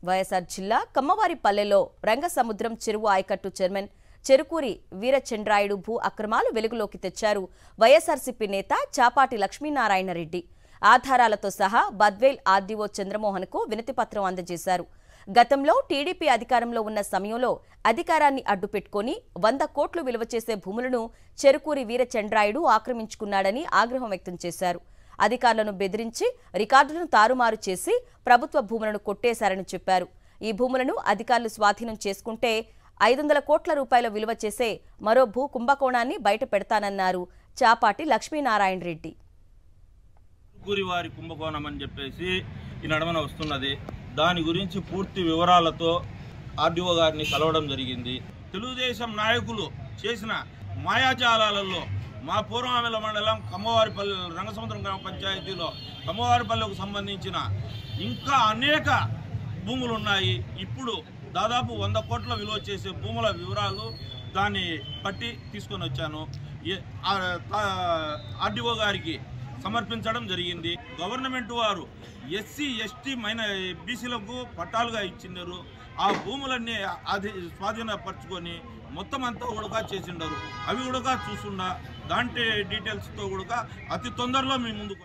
వైఎస్ఆర్ జిల్లా కమ్మవారిపల్లెలో రంగసముద్రం చెరువు ఆయకట్టు చైర్మన్ చెరుకూరి వీరచంద్రాయుడు భూ అక్రమాలు వెలుగులోకి తెచ్చారు వైఎస్ఆర్సీపీ నేత చాపాటి లక్ష్మీనారాయణ రెడ్డి. ఆధారాలతో సహా బద్వేల్ ఆర్డీఓ చంద్రమోహన్కు వినతిపత్రం అందజేశారు. గతంలో టీడీపీ అధికారంలో ఉన్న సమయంలో అధికారాన్ని అడ్డుపెట్టుకుని 100 కోట్లు విలువ చేసే భూములను చెరుకూరి వీరచంద్రాయుడు ఆక్రమించుకున్నాడని ఆగ్రహం వ్యక్తం చేశారు. అధికారులను బెదిరించి రికార్డులను తారుమారు చేసి ప్రభుత్వ భూములను కొట్టేశారని చెప్పారు. ఈ భూములను అధికారులు స్వాధీనం చేసుకుంటే 500 కోట్ల రూపాయల విలువ చేసే మరో భూ కుంభకోణాన్ని బయట పెడతానన్నారు చాపాటి లక్ష్మీనారాయణ రెడ్డి. వారి కుంభకోణం అని చెప్పేసి ఈ నడమన వస్తున్నది. దాని గురించి పూర్తి వివరాలతో ఆర్డీఓ గారిని కలవడం జరిగింది. తెలుగుదేశం నాయకులు చేసిన మాయాజాలాలలో మా పూర్వామిల మండలం కమ్మవారిపల్లి రంగసముద్రం గ్రామ పంచాయతీలో కమ్మవారిపల్లెకు సంబంధించిన ఇంకా అనేక భూములు ఉన్నాయి. ఇప్పుడు దాదాపు 100 కోట్ల విలువ చేసే భూముల వివరాలు దాన్ని బట్టి తీసుకొని వచ్చాను. ఆర్డీఓ గారికి సమర్పించడం జరిగింది. గవర్నమెంట్ వారు ఎస్సీ ఎస్టీ బీసీలకు పట్టాలుగా ఇచ్చినారు. ఆ భూములన్నీ అది స్వాధీనపరచుకొని మొత్తం అంతా కూడా చేసిండారు. అవి కూడా చూసుండా దాంట్లో డీటెయిల్స్తో కూడా అతి తొందరలో మీ ముందుకు